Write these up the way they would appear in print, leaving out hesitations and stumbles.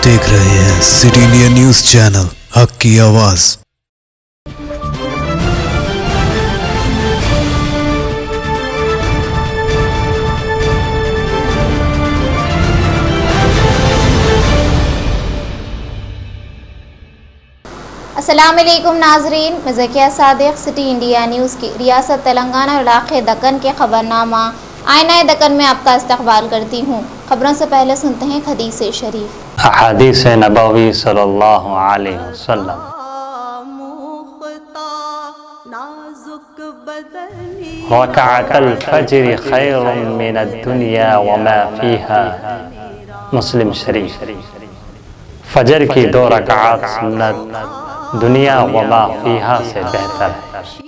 देख रहे हैं सिटी इंडिया न्यूज चैनल, हक की आवाज। अस्सलामुअलैकुम नाजरीन, मैं Zakia Sadiq city India news की रियासत तेलंगाना और इलाक़े दक्कन के खबरनामा आईना दक्कन में आपका इस्तकबाल करती हूँ। खबरों से पहले सुनते हैं हदीस शरीफ। हदीस नबवी सल्लल्लाहु अलैहि वसल्लम। रकाअतुल फज्र खैरुम मिनद दुनिया व मा फीहा। मुस्लिम शरीफ। फजर की 2 रकात सुन्नत दुनिया व मा फीहा से बेहतर है।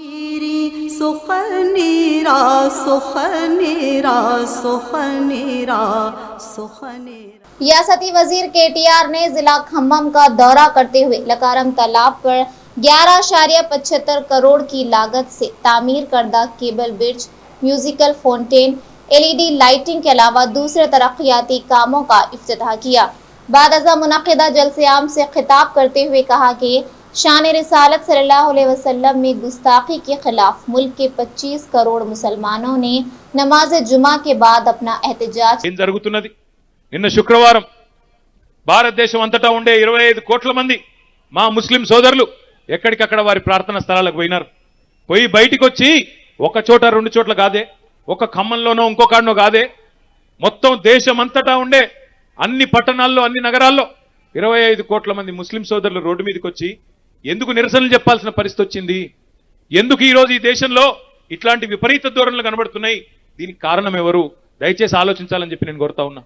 रियासती वजीर KTR ने जिला खम्मम का दौरा करते हुए लकारम तालाब पर 11.75 करोड़ की लागत से तामीर करदा cable bridge, musical fountain, LED lighting के अलावा दूसरे तरक्याती कामों का इफ्तिताह किया। बाद अज़ा मुनक़िदा जलसे आम से खिताब करते हुए कहा कि शान रिसालत सल्लल्लाहु अलैहि वसल्लम में गुस्ताखी के खिलाफ मुल्क के 25 करोड़ मुसलमानों ने नमाज जुमा के बाद अपना एहतजाज। నిన్న శుక్రవారం భారతదేశం అంతటా ఉండే 25 కోట్ల మంది మా ముస్లిం సోదరులు ఎక్కడికక్కడ వారి ప్రార్థనా స్థలాలకు పోయినారు. పోయి బయటికి వచ్చి ఒక చోట 2 చోట్ల కాదే, ఒక ఖమ్మంలోనో ఇంకొకడనో కాదే, మొత్తం దేశం అంతటా ఉండే అన్ని పట్టణాల్లో అన్ని నగరాల్లో 25 కోట్ల మంది ముస్లిం సోదరులు రోడ్డు మీదకి వచ్చి ఎందుకు నిరసనలు చెప్పాల్సిన పరిస్థితి వచ్చింది? ఎందుకు ఈ రోజు ఈ దేశంలో ఇట్లాంటి విపరీత ధోరణులు కనబడుతున్నాయి? దీనికి కారణం ఎవరు? దయచేసి ఆలోచించాలని చెప్పి నేను కోరుతా ఉన్నా.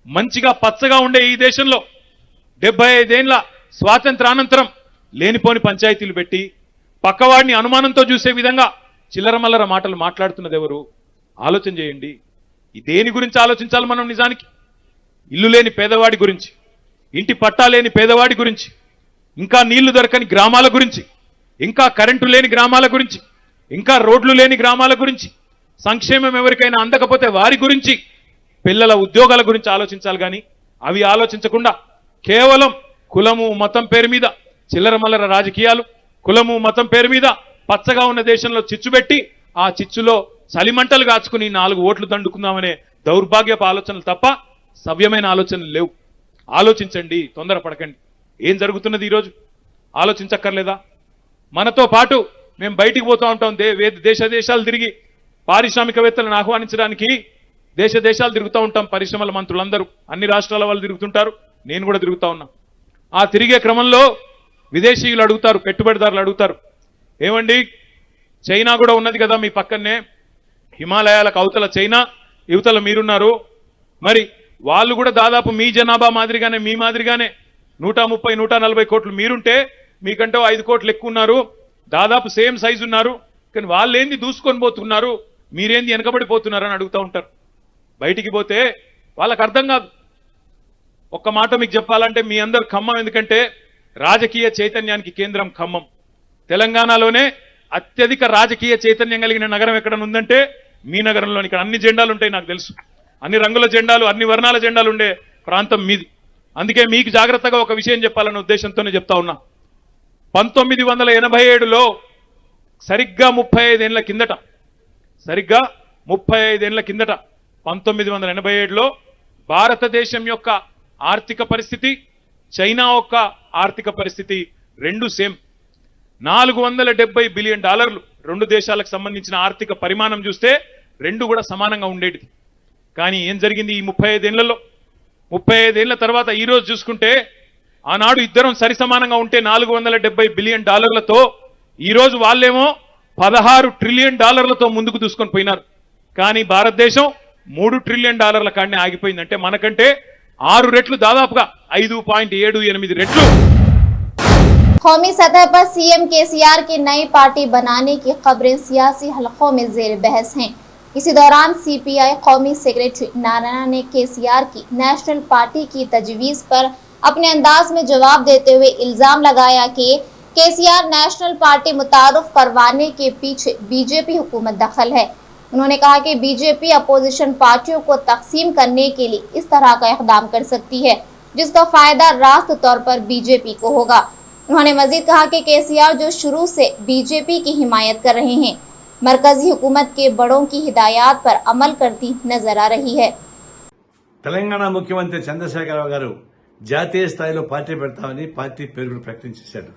మంచిగా పచ్చగా ఉండే ఈ దేశంలో 75 ఏళ్ల స్వాతంత్రానంతరం లేనిపోని పంచాయతీలు పెట్టి పక్కవాడిని అనుమానంతో చూసే విధంగా చిల్లరమల్లర మాటలు మాట్లాడుతున్నది ఎవరు? ఆలోచన చేయండి. ఈ దేని గురించి ఆలోచించాలి మనం? నిజానికి ఇల్లు లేని పేదవాడి గురించి, ఇంటి పట్టా లేని పేదవాడి గురించి, ఇంకా నీళ్లు దొరకని గ్రామాల గురించి, ఇంకా కరెంటు లేని గ్రామాల గురించి, ఇంకా రోడ్లు లేని గ్రామాల గురించి, సంక్షేమం ఎవరికైనా అందకపోతే వారి గురించి, పిల్లల ఉద్యోగాల గురించి ఆలోచించాలి. కానీ అవి ఆలోచించకుండా కేవలం కులము మతం పేరు మీద చిల్లరమల్లర రాజకీయాలు, కులము మతం పేరు మీద పచ్చగా ఉన్న దేశంలో చిచ్చు పెట్టి ఆ చిచ్చులో చలిమంటలు కాచుకుని 4 ఓట్లు దండుకుందామనే దౌర్భాగ్యపు ఆలోచనలు తప్ప సవ్యమైన ఆలోచనలు లేవు. ఆలోచించండి, తొందరపడకండి. ఏం జరుగుతున్నది ఈరోజు ఆలోచించక్కర్లేదా? మనతో పాటు మేము బయటికి పోతూ ఉంటాం, దేశాలు తిరిగి పారిశ్రామికవేత్తలను ఆహ్వానించడానికి దేశాలు తిరుగుతూ ఉంటాం. పరిశ్రమల మంత్రులందరూ అన్ని రాష్ట్రాల వాళ్ళు తిరుగుతుంటారు, నేను కూడా తిరుగుతూ ఉన్నా. ఆ తిరిగే క్రమంలో విదేశీయులు అడుగుతారు, పెట్టుబడిదారులు అడుగుతారు, ఏమండి చైనా కూడా ఉన్నది కదా మీ పక్కనే, హిమాలయాలకు అవతల చైనా, యువతల మీరున్నారు, మరి వాళ్ళు కూడా దాదాపు మీ జనాభా మాదిరిగానే మీ మాదిరిగానే 130-140 కోట్లు మీరుంటే మీకంటే 5 కోట్లు ఎక్కువ ఉన్నారు, దాదాపు సేమ్ సైజు ఉన్నారు, కానీ వాళ్ళు ఏంది దూసుకొని పోతున్నారు, మీరేంది వెనకబడిపోతున్నారు అని అడుగుతూ ఉంటారు. బయటికి పోతే వాళ్ళకి అర్థం కాదు. ఒక్క మాట మీకు చెప్పాలంటే మీ అందరు ఖమ్మం, ఎందుకంటే రాజకీయ చైతన్యానికి కేంద్రం ఖమ్మం. తెలంగాణలోనే అత్యధిక రాజకీయ చైతన్యం కలిగిన నగరం ఎక్కడ ఉందంటే మీ నగరంలోని. ఇక్కడ అన్ని జెండాలు ఉంటాయి, నాకు తెలుసు, అన్ని రంగుల జెండాలు, అన్ని వర్ణాల జెండాలు ఉండే ప్రాంతం మీది. అందుకే మీకు జాగ్రత్తగా ఒక విషయం చెప్పాలన్న ఉద్దేశంతోనే చెప్తా ఉన్నా. 1987లో సరిగ్గా 35 ఏళ్ల కిందట 1987లో భారతదేశం యొక్క ఆర్థిక పరిస్థితి, చైనా యొక్క ఆర్థిక పరిస్థితి రెండు సేమ్. $470 బిలియన్ రెండు దేశాలకు సంబంధించిన ఆర్థిక పరిమాణం చూస్తే రెండు కూడా సమానంగా ఉండేది. కానీ ఏం జరిగింది ఈ 35 ఏళ్లలో? 35 ఏళ్ల తర్వాత ఈ రోజు చూసుకుంటే ఆనాడు ఇద్దరం సరి సమానంగా ఉంటే $470 బిలియన్ ఈ రోజు వాళ్ళేమో $16 ట్రిలియన్ ముందుకు దూసుకొని పోయినారు. కానీ భారతదేశం $3 ట్రిలియన్ కాడనే ఆగిపోయిందంటే మనకంటే 6 రెట్లు, దాదాపుగా 5.78 రెట్లు. कौमी सतह पर CM KCR की नई पार्टी बनाने की खबरें सियासी हलकों में जेर बहस हैं। इसी दौरान CPI कौमी सेक्रेटरी नारायण ने KCR की नेशनल पार्टी की तजवीज़ पर अपने अंदाज में जवाब देते हुए इल्जाम लगाया कि KCR नेशनल पार्टी मुतारुफ करवाने के पीछे BJP हुकूमत दखल है। उन्होंने कहा कि BJP अपोजिशन पार्टियों को तकसीम करने के लिए इस तरह का इक़दाम कर सकती है। जिसका फायदा रास्त तौर पर बीजेपी को होगा। उन्होंने मजीद कहा कि केसीआर जो शुरू से बीजेपी की हिमायत कर रहे हैं, मरकजी हुकूमत के बड़ों की हिदायत पर अमल करती नजर आ रही है। తెలంగాణ ముఖ్యమంత్రి చంద్రశేఖరరావు గారు జాతీయ స్థాయిలో పార్టీ పెడతామని పార్టీ పేరు ప్రకటించేశాడు.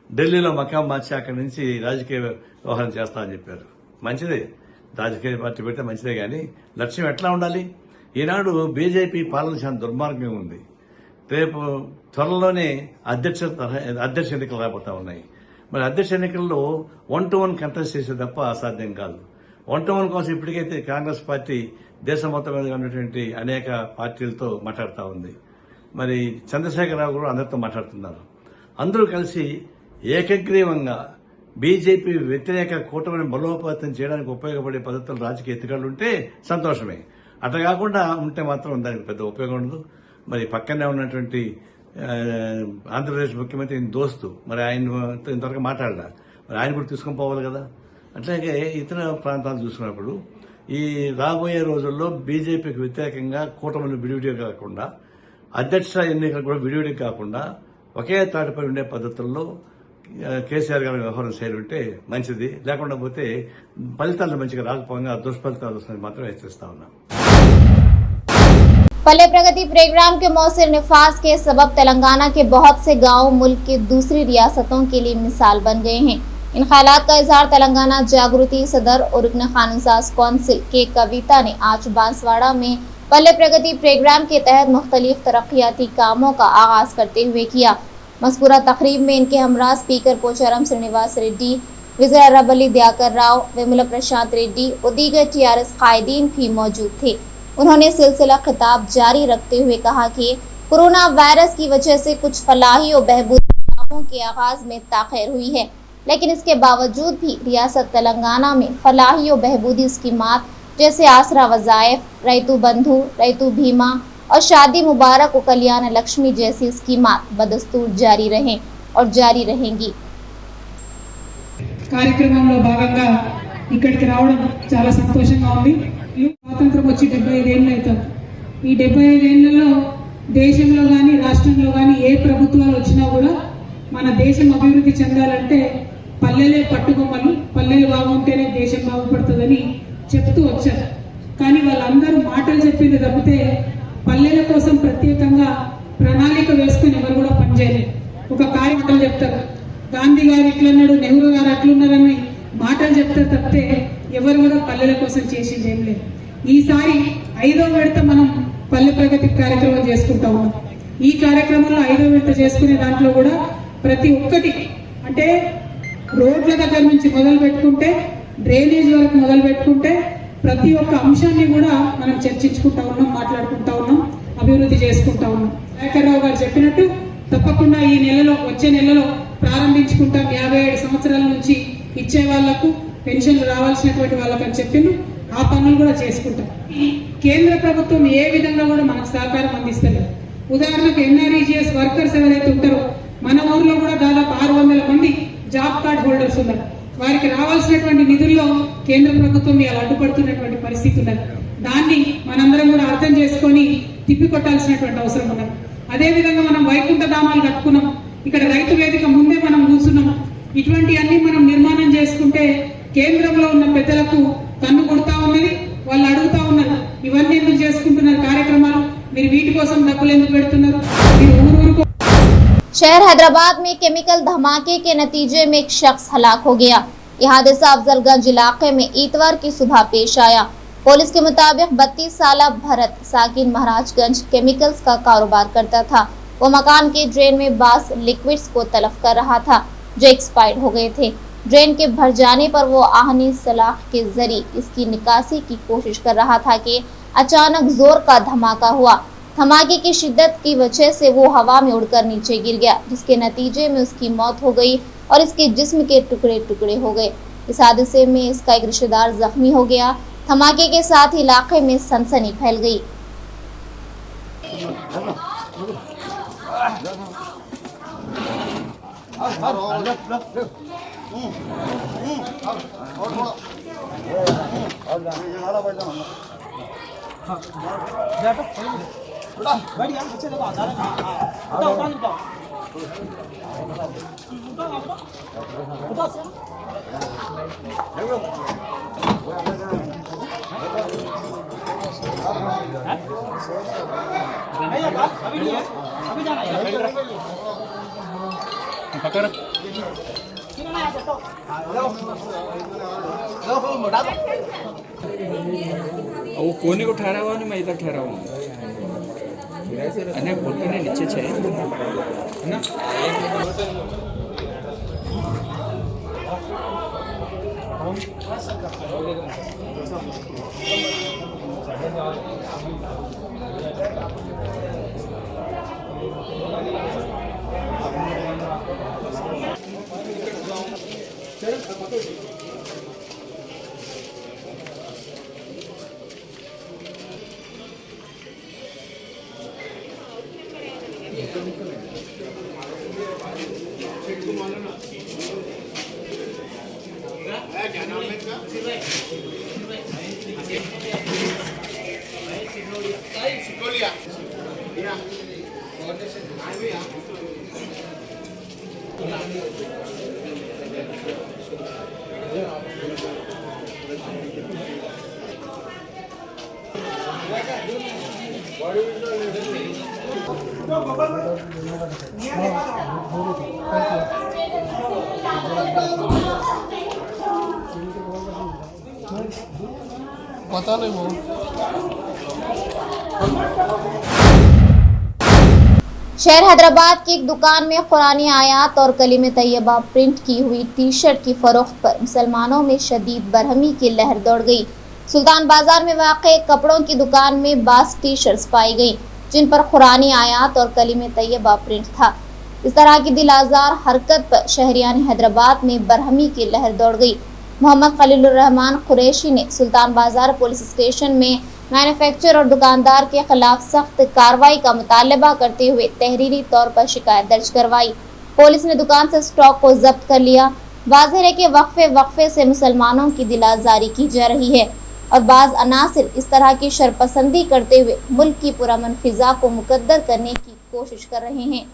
ఢిల్లీలో మకాం మార్చి అక్కడి నుంచి రాజకీయ వ్యవహారం చేస్తామని చెప్పారు. మంచిదే, రాజకీయ పార్టీ పెడితే మంచిదే, కానీ లక్ష్యం ఎట్లా ఉండాలి? ఈనాడు బీజేపీ పాలన చాలా దుర్మార్గంగా ఉంది. రేపు త్వరలోనే అధ్యక్ష ఎన్నికలు రాబోతా ఉన్నాయి. మరి అధ్యక్ష ఎన్నికల్లో 1-to-1 కంటెస్ట్ చేసే తప్ప అసాధ్యం కాదు. 1-to-1 కోసం ఇప్పటికైతే కాంగ్రెస్ పార్టీ దేశం మొత్తం మీద ఉన్నటువంటి అనేక పార్టీలతో మాట్లాడుతూ ఉంది. మరి చంద్రశేఖరరావు కూడా అందరితో మాట్లాడుతున్నారు. అందరూ కలిసి ఏకగ్రీవంగా బీజేపీ వ్యతిరేక కూటమిని బలోపేతం చేయడానికి ఉపయోగపడే పద్ధతులు రాజకీయ ఎత్తుగడలు ఉంటే సంతోషమే. అట్లా కాకుండా ఉంటే మాత్రం దానికి పెద్ద ఉపయోగం ఉండదు. మరి పక్కనే ఉన్నటువంటి ఆంధ్రప్రదేశ్ ముఖ్యమంత్రి దోస్తు, మరి ఆయన ఇంతవరకు మాట్లాడలా, మరి ఆయన కూడా తీసుకొని పోవాలి కదా. అట్లాగే ఇతర ప్రాంతాలు చూసుకున్నప్పుడు ఈ రాబోయే రోజుల్లో బీజేపీకి వ్యతిరేకంగా కూటమిని విడివిడిగా కాకుండా, అధ్యక్ష ఎన్నికలు కూడా విడివిడిగా కాకుండా ఒకే తాటిపై ఉండే పద్ధతుల్లో కేసీఆర్ గారి వ్యవహారం శైలి ఉంటే మంచిది. లేకుండా పోతే ఫలితాలు మంచిగా రాకపోగా దుష్ఫలితాలు వస్తాయని మాత్రం హెచ్చరిస్తా ఉన్నాం. पल्ले प्रगति प्रोग्राम के मौसर नफाज के सबब तेलंगाना के बहुत से गांव मुल्क के दूसरी रियासतों के लिए मिसाल बन गए हैं। इन ख्यालात का इजहार तेलंगाना जागृति सदर और रुकन कानूनसाज कौंसिल के कविता ने आज बांसवाड़ा में पल्ले प्रगति प्रोग्राम के तहत मुख्तलिफ तरक्याती कामों का आगाज करते हुए किया। मज़कूरा तकरीब में इनके हमरा स्पीकर पोचारम श्रीनिवास रेड्डी, विज़रा रबली दयाकर राव, वेमुला प्रशांत रेड्डी और दीगर TRS कायदीन भी मौजूद थे। उन्होंने सिलसिला खिताब जारी रखते हुए कहा कि कोरोना वायरस की वजह से कुछ फलाही और बहबूदी कामों के आगाज में ताख़ीर हुई है, लेकिन इसके बावजूद भी रियासत तेलंगाना में फलाही और बहबूदी स्कीमात जैसे आसरा वज़ाइफ, रैतु बंधु, रैतु बीमा और शादी मुबारक और कल्याण लक्ष्मी जैसी स्कीमात बदस्तूर जारी रहें और जारी रहेंगी। కార్యక్రమంలో భాగంగా ఇక్కడికి రావడం చాలా సంతోషంగా ఉంది. స్వాతంత్రం వచ్చి 75 ఏళ్ళు అవుతుంది. ఈ 75 ఏళ్లలో దేశంలో కానీ రాష్ట్రంలో కానీ ఏ ప్రభుత్వాలు వచ్చినా కూడా మన దేశం అభివృద్ధి చెందాలంటే పల్లెలే పట్టుకొమ్మలు, పల్లెలు బాగుంటేనే దేశం బాగుపడుతుందని చెప్తూ వచ్చారు. కానీ వాళ్ళందరూ మాటలు చెప్పింది తప్పితే పల్లెల కోసం ప్రత్యేకంగా ప్రణాళిక వేసుకుని ఎవరు కూడా పనిచేయలేదు. ఒక కార్యక్రమం చెప్తారు, గాంధీ గారు ఇట్లన్నాడు, నెహ్రూ గారు అట్లున్నారని మాటలు చెప్తారు తప్పితే ఎవరు కూడా పల్లెల కోసం చేసింది ఏం లేదు. ఈసారి 5వ విడత మనం పల్లె ప్రగతి కార్యక్రమం చేసుకుంటా ఉన్నాం. ఈ కార్యక్రమంలో 5వ విడత చేసుకునే దాంట్లో కూడా ప్రతి ఒక్కటి అంటే రోడ్ల దగ్గర నుంచి మొదలు పెట్టుకుంటే డ్రైనేజ్ వరకు మొదలు పెట్టుకుంటే ప్రతి ఒక్క అంశాన్ని కూడా మనం చర్చించుకుంటా ఉన్నాం, మాట్లాడుకుంటా ఉన్నాం, అభివృద్ధి చేసుకుంటా ఉన్నాం. శేఖరరావు గారు చెప్పినట్టు తప్పకుండా ఈ నెలలో వచ్చే నెలలో ప్రారంభించుకుంటాం. 57 సంవత్సరాల నుంచి ఇచ్చే వాళ్లకు పెన్షన్లు రావాల్సినటువంటి వాళ్ళకి అని చెప్పిండు. ఆ పనులు కూడా చేసుకుంటాం. కేంద్ర ప్రభుత్వం ఏ విధంగా కూడా మనకు సహకారం అందిస్తలేదు. ఉదాహరణకు NREGS వర్కర్స్ ఎవరైతే ఉంటారో మన ఊర్లో కూడా దాదాపు 600 మంది జాబ్ కార్డ్ హోల్డర్స్ ఉన్నారు. వారికి రావాల్సినటువంటి నిధుల్లో కేంద్ర ప్రభుత్వం ఇలా అడ్డుపడుతున్నటువంటి పరిస్థితి ఉన్నది. దాన్ని మనందరం కూడా అర్థం చేసుకొని తిప్పికొట్టాల్సినటువంటి అవసరం ఉన్నది. అదేవిధంగా మనం వైకుంఠ ధామాలు కట్టుకున్నాం. ఇక్కడ రైతు వేదిక ముందే మనం కూర్చున్నాం. ఇటువంటి అన్ని మనం నిర్మాణం చేసుకుంటే కేంద్రంలో ఉన్న పెద్దలకు కన్ను కొడతా ఉన్నది, వాళ్ళు అడుగుతా ఉన్నారు ఇవన్నీ ఎందుకు చేసుకుంటున్నారు కార్యక్రమాలు, మీరు వీటి కోసం డబ్బులు ఎందుకు పెడుతున్నారు, మీరు ఊరూరుకో. शहर हैदराबाद में केमिकल धमाके के नतीजे में एक शख्स हलाक हो गया। यह हादसा अफजलगंज इलाके में इतवार की सुबह पेश आया। पुलिस के मुताबिक 32 साल भरत साकिन महाराजगंज केमिकल्स का कारोबार करता था। वो मकान के ड्रेन में बास लिक्विड्स को तलब कर रहा था जो एक्सपायर्ड हो गए थे। ड्रेन के भर जाने पर वो आहनी सलाख के जरिए इसकी निकासी की कोशिश कर रहा था कि अचानक जोर का धमाका हुआ। धमाके की शिद्दत की वजह से वो हवा में उड़कर नीचे गिर गया, जिसके नतीजे में उसकी मौत हो गई और इसके जिस्म के टुकड़े टुकड़े हो गए। इस हादसे में इसका एक रिश्तेदार जख्मी हो गया। धमाके के साथ इलाके में सनसनी फैल गई। वो कोने को ठहरा हुआ नहीं, मैं इधर ठहरा हूँ। अने बोलते नहीं नीचे छे है ना। पता नहीं वो। शहर हैदराबाद की एक दुकान में कुरानी आयात और कलीमे तैयबा प्रिंट की हुई टी शर्ट की फरोख्त पर मुसलमानों में शदीद बरहमी की लहर दौड़ गई। सुल्तान बाजार में वाक़े कपड़ों की दुकान में 22 टी शर्ट्स पाई गई जिन पर कुरानी आयात और कलीमे तैयबा प्रिंट था। इस तरह की दिलाजार हरकत पर शहरियान हैदराबाद में बरहमी की लहर दौड़ गई। मोहम्मद खलीलुर रहमान कुरैशी ने सुल्तान बाजार पुलिस स्टेशन में मैन्युफैक्चरर और दुकानदार के खिलाफ सख्त कार्रवाई का मुतालबा करते हुए तहरीरी तौर पर शिकायत दर्ज करवाई। पुलिस ने दुकान से स्टॉक को जब्त कर लिया। वाज़ेह है कि वक्फे से मुसलमानों की दिलाजारी की जा रही है और बाज़ अनासिर इस तरह की शरपसंदी करते हुए मुल्क की पुरअमन फिजा को मुकद्दर करने की कोशिश कर रहे हैं।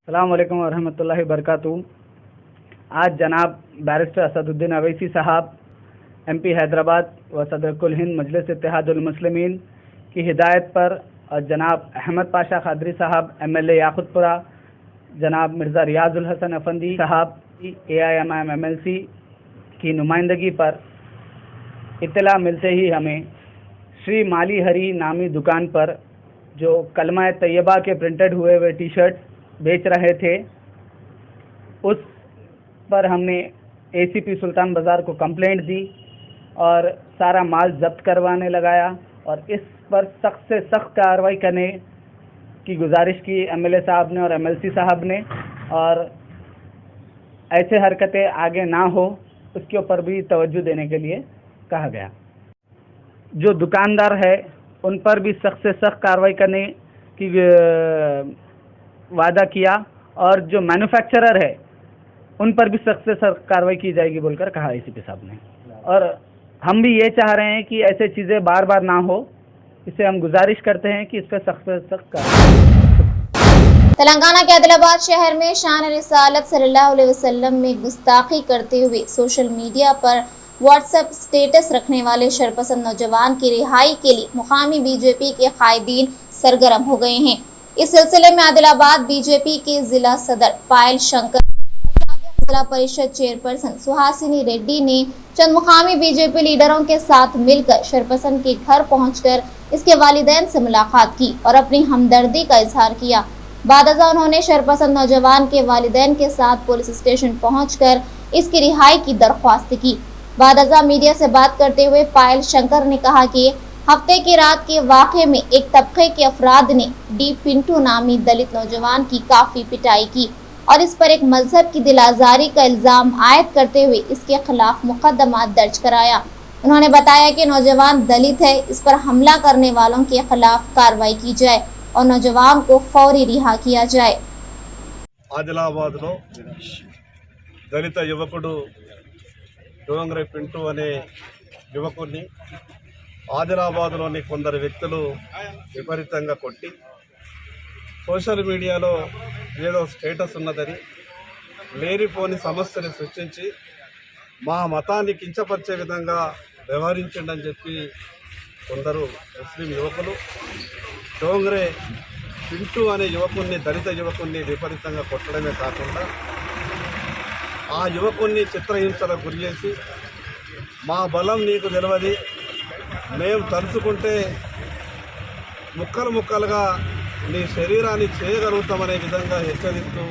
अस्सलाम वालेकुम वरहमतुल्लाहि वबरकातुहू। आज जनाब बैरिस्टर असदुद्दीन अवैसी साहब MP हैदराबाद व सदर कुल हिंद मजलिस इत्तेहादुल मुस्लिमीन की हिदायत पर और जनाब अहमद पाशा खादरी साहब MLA याकुतपुरा, जनाब मिर्ज़ा रियाजुल हसन अफंदी साहब AIMIM MLC की नुमाइंदगी पर इत्तला मिलते ही हमें श्री माली हरी नामी दुकान पर जो कलमा तैयबा के प्रिंटेड हुए टी शर्ट बेच रहे थे उस पर हमने ACP सुल्तान बाज़ार को कंप्लेंट दी और सारा माल जब्त करवाने लगाया और इस पर सख्त से सख्त कार्रवाई करने की गुजारिश की MLA साहब ने और MLC साहब ने, और ऐसे हरकतें आगे ना हो उसके ऊपर भी तवज्जो देने के लिए कहा गया। जो दुकानदार है उन पर भी सख्त से सख्त कार्रवाई करने की वादा किया और जो मैन्युफैक्चरर है उन पर भी सख्त से सख्त कार्रवाई की जाएगी बोलकर कहा ACP साहब ने। और हम भी ये चाह रहे हैं कि ऐसे चीज़ें बार बार ना हो, इससे हम गुजारिश करते हैं कि इस पर सख्त से सख्त कार्रवाई। तेलंगाना के आदिलाबाद शहर में शान रिसालत सल्लल्लाहु अलैहि वसल्लम में गुस्ताखी करते हुए सोशल मीडिया पर व्हाट्सएप स्टेटस रखने वाले शरपसंद नौजवान की रिहाई के लिए मुकामी BJP के कायदीन सरगर्म हो गए हैं। इस सिलसिले में आदिलाबाद BJP के जिला सदर पायल शंकर जिला परिषद चेयरपर्सन सुहासिनी रेड्डी ने चंद मुकामी बीजेपी लीडरों के साथ मिलकर शरपसन के घर पहुंचकर इसके वालिदैन से मुलाकात की और अपनी हमदर्दी का इजहार किया। बाद उन्होंने शरपसन नौजवान के वालिदैन के साथ पुलिस स्टेशन पहुंचकर इसकी रिहाई की दरख्वास्त की। बाद मीडिया से बात करते हुए पायल शंकर ने कहा कि हफ्ते की रात के वाक़े में एक तबके के अफराद ने डी पिंटू नामी दलित नौजवान की काफी पिटाई की और इस पर एक मजहब की दिलाजारी का इल्जाम आयद करते हुए इसके खिलाफ मुकदमा दर्ज कराया। उन्होंने बताया कि नौजवान दलित है, इस पर हमला करने वालों के खिलाफ कार्रवाई की जाए और नौजवान को फौरी रिहा किया जाए। ఆదిలాబాద్లో దళిత యువకుడు డోంగ్రే పింటూ అనే యువకుడిని ఆదిలాబాద్లోని కొందరు వ్యక్తులు విపరీతంగా కొట్టి సోషల్ మీడియాలో ఏదో స్టేటస్ ఉన్నదని లేనిపోని సమస్యని సృష్టించి మా మతాన్ని కించపరిచే విధంగా వ్యవహరించండి చెప్పి కొందరు ముస్లిం యువకులు డోంగ్రే పింటూ అనే యువకుడిని దళిత యువకుడిని విపరీతంగా కొట్టడమే కాకుండా ఆ యువకుడిని చిత్రహింసలకు గురి చేసి మా బలం నీకు తెలియదు, మేము తలుచుకుంటే ముక్కలు ముక్కలుగా నీ శరీరాన్ని చేయగలుగుతామనే విధంగా హెచ్చరిస్తూ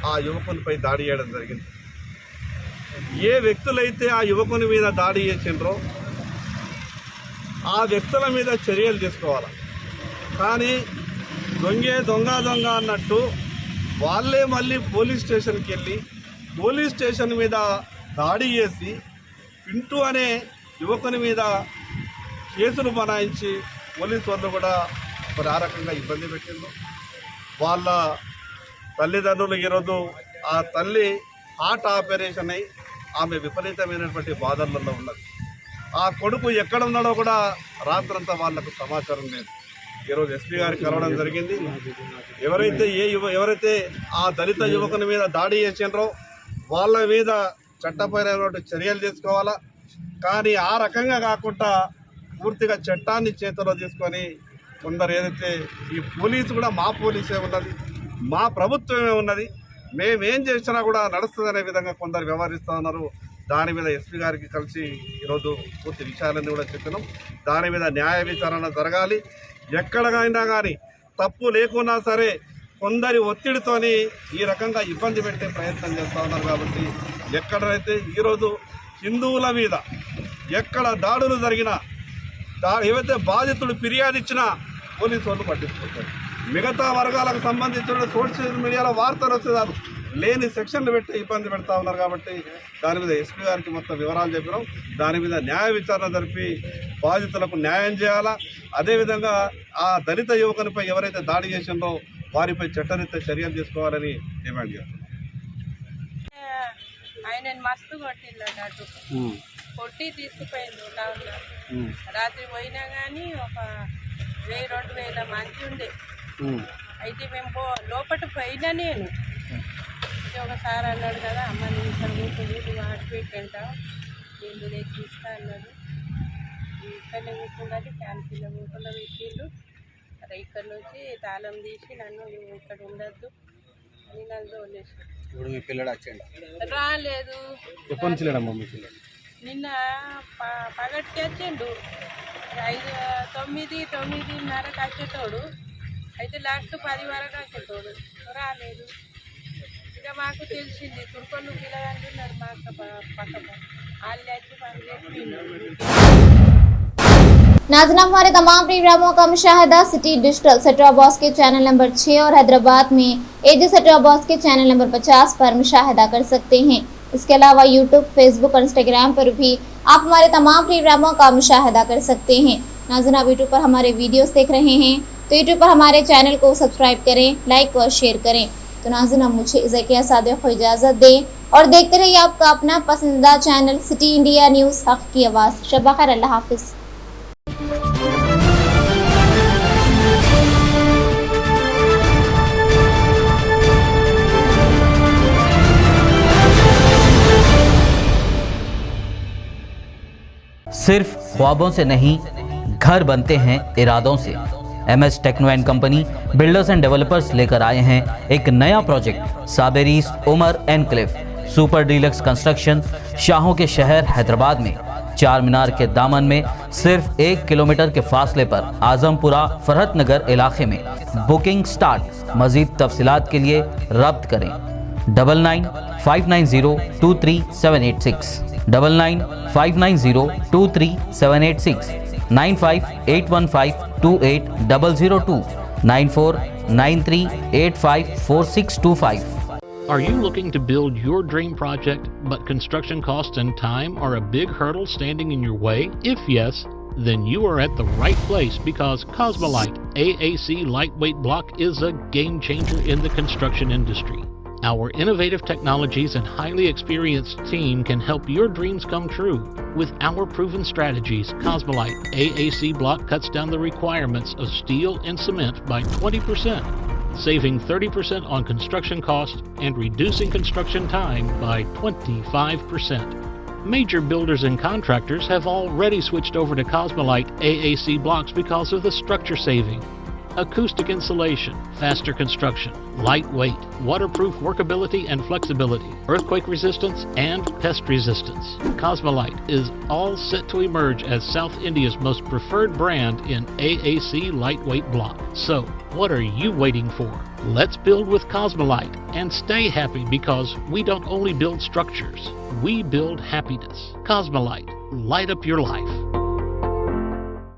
ఆ యువకునిపై దాడి చేయడం జరిగింది. ఏ వ్యక్తులైతే ఆ యువకుని మీద దాడి చేసిండ్రో ఆ వ్యక్తుల మీద చర్యలు తీసుకోవాలి. కానీ దొంగ అన్నట్టు వాళ్ళే మళ్ళీ పోలీస్ స్టేషన్కి వెళ్ళి పోలీస్ స్టేషన్ మీద దాడి చేసి పింటూ అనే యువకుని మీద కేసులు బనాయించి పోలీసు వాళ్ళు కూడా మరి ఆ రకంగా ఇబ్బంది పెట్టిండ్రు. వాళ్ళ తల్లిదండ్రులు ఈరోజు ఆ తల్లి హార్ట్ ఆపరేషన్ అయి ఆమె విపరీతమైనటువంటి బాధలలో ఉన్నది. ఆ కొడుకు ఎక్కడ ఉన్నాడో కూడా రాత్రంతా వాళ్లకు సమాచారం లేదు. ఈరోజు ఎస్పీ గారికి కలవడం జరిగింది. ఎవరైతే ఆ దళిత యువకుని మీద దాడి చేసిండ్రో వాళ్ళ మీద చట్టపరమైన చర్యలు తీసుకోవాలా. కానీ ఆ రకంగా కాకుండా పూర్తిగా చట్టాన్ని చేతిలో తీసుకొని కొందరు ఏదైతే ఈ పోలీసు కూడా మా పోలీసే ఉన్నది, మా ప్రభుత్వమే ఉన్నది, మేమేం చేసినా కూడా నడుస్తుందనే విధంగా కొందరు వ్యవహరిస్తూ ఉన్నారు. దాని మీద ఎస్పీ గారికి కలిసి ఈరోజు పూర్తి విషయాలన్నీ కూడా చెప్పినాం. దాని మీద న్యాయ విచారణ జరగాలి. ఎక్కడైనా కానీ తప్పు లేకున్నా సరే కొందరి ఒత్తిడితోని ఈ రకంగా ఇబ్బంది పెట్టే ప్రయత్నం చేస్తూ ఉన్నారు. కాబట్టి ఎక్కడైతే ఈరోజు హిందువుల మీద ఎక్కడ దాడులు జరిగినా ఏవైతే బాధితుడు ఫిర్యాదు ఇచ్చినా పోలీసు వాళ్ళు పట్టించుకుంటారు. మిగతా వర్గాలకు సంబంధించిన సోషల్ మీడియాలో వార్తలు వచ్చేదారు లేని సెక్షన్లు పెట్టి ఇబ్బంది పెడతా ఉన్నారు. కాబట్టి దాని మీద ఎస్పీ గారికి మొత్తం వివరాలు చెప్పినాం. దాని మీద న్యాయ విచారణ జరిపి బాధితులకు న్యాయం చేయాలా. అదేవిధంగా ఆ దళిత యువకునిపై ఎవరైతే దాడి చేసిందో వారిపై చట్టరీత్యా చర్యలు తీసుకోవాలని డిమాండ్ చేస్తారు. ఆయన మస్తు కొట్టిందట, కొట్టి తీసుకుపోయింది టౌన్లో. రాత్రి పోయినా కానీ ఒక 1000-2000 మంది ఉండే. అయితే మేము లోపల పోయినా నేను ఒకసారి అన్నాడు కదా, అమ్మ నేను ఇక్కడ కూర్చొని వాటి పెట్టంటావు నీళ్ళు తెచ్చిస్తా అన్నాడు. ఇక్కడనే కూర్చున్నది క్యాన్సిల్లో కూర్చున్న పెట్టిళ్ళు. అరే ఇక్కడ నుంచి తాళం తీసి నన్ను ఇక్కడ ఉండద్దు అని నన్ను వదిలేసి. ఇప్పుడు మీ పిల్లడు వచ్చాడు రాలేదు. ఎప్పటి నుంచి లేడమ్మా మీ పిల్లడు? నిన్న పగటికి వచ్చిండు. 9-9:30 వచ్చేటోడు. అయితే లాస్ట్ 10 వరకు వచ్చేటోడు రాలేదు. ఇక మాకు తెలిసింది తుర్కొల్లు పిల్లలంటున్నారు మా పక్క వాళ్ళు వచ్చి పని చేసి. नाज़रीन, हमारे तमाम प्रोग्रामों का मुशाहिदा सिटी डिजिटल सेटॉप बॉक्स के चैनल नंबर 6 और हैदराबाद में एजी सेटॉप बॉक्स के चैनल नंबर 50 पर मुशाहिदा कर सकते हैं। इसके अलावा यूट्यूब, फेसबुक और इंस्टाग्राम पर भी आप हमारे तमाम प्रोग्रामों का मुशाहिदा कर सकते हैं। नाज़रीन, आप यूट्यूब पर हमारे वीडियोस देख रहे हैं तो यूट्यूब पर हमारे चैनल को सब्सक्राइब करें, लाइक और शेयर करें। तो नाज़रीन, अब मुझे ज़किया सादिक को इजाज़त दें और देखते रहिए आपका अपना पसंदीदा चैनल सिटी इंडिया न्यूज़, हक़ की आवाज़। शब खैर, अल्लाह हाफ़िज़। सिर्फ ख्वाबों से नहीं, घर बनते हैं इरादों से। MS techno and company builders and developers लेकर आए हैं एक नया project, Saberis Umar enclave. Super deluxe construction शाहों के शहर हैदराबाद में, चार मीनार के दामन में सिर्फ 1 किलोमीटर के फासले पर आजमपुरा फरहत नगर इलाके में। Booking start. मजीद तफसीलात के लिए रब्त करें 9959023786, 9959023786, 9581528002, 9493854625. Are you looking to build your dream project, but construction costs and time are a big hurdle standing in your way? If yes, then you are at the right place, because Cosmolite AAC lightweight block is a game changer in the construction industry. Our innovative technologies and highly experienced team can help your dreams come true. With our proven strategies, Cosmolite AAC block cuts down the requirements of steel and cement by 20%, saving 30% on construction costs and reducing construction time by 25%. Major builders and contractors have already switched over to Cosmolite AAC blocks because of the structure saving, acoustic insulation, faster construction, lightweight, waterproof workability and flexibility, earthquake resistance, and pest resistance. Cosmolite is all set to emerge as South India's most preferred brand in AAC lightweight block. So, what are you waiting for? Let's build with Cosmolite and stay happy, because we don't only build structures, we build happiness. Cosmolite, light up your life.